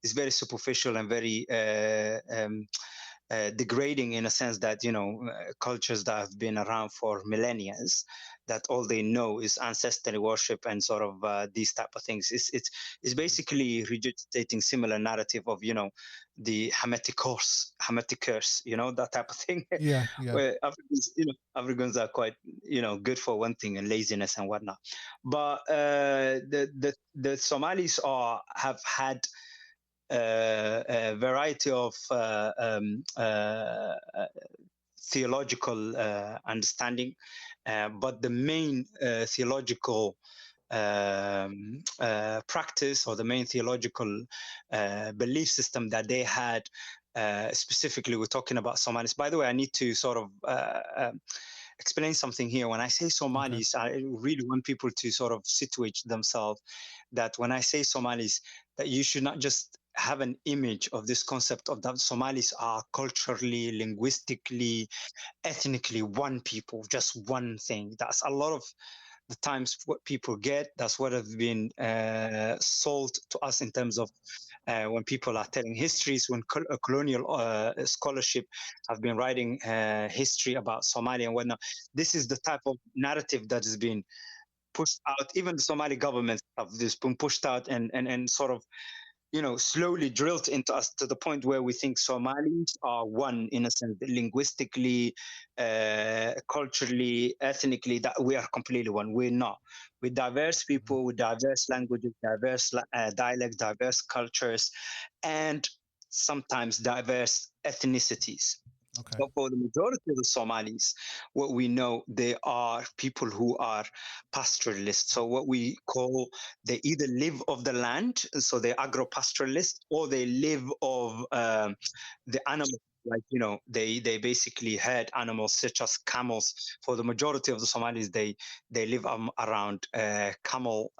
it's very superficial and very degrading, in a sense that, cultures that have been around for millennia, that all they know is ancestral worship and sort of these type of things. It's basically regurgitating similar narrative of, the Hamitic curse, that type of thing. Yeah. Where Africans are quite, good for one thing, and laziness and whatnot. But the Somalis have had a variety of theological understanding, but the main theological practice or the main theological belief system that they had. Specifically, we're talking about Somalis. By the way, I need to sort of explain something here. When I say Somalis, I really want people to sort of situate themselves that when I say Somalis, that you should not just have an image of this concept of that Somalis are culturally, linguistically, ethnically one people, just one thing. That's a lot of the times what people get. That's what has been sold to us in terms of when people are telling histories, when colonial scholarship have been writing history about Somalia and whatnot. This is the type of narrative that has been pushed out. Even the Somali government have this been pushed out and sort of slowly drilled into us to the point where we think Somalis are one, in a sense, linguistically, culturally, ethnically, that we are completely one. We're not. We're diverse people with diverse languages, diverse dialects, diverse cultures, and sometimes diverse ethnicities. Okay. But for the majority of the Somalis, what we know, they are people who are pastoralists. So what we call, they either live of the land, so they're agro-pastoralists, or they live of the animals. Like, they basically herd animals such as camels. For the majority of the Somalis, they live around camel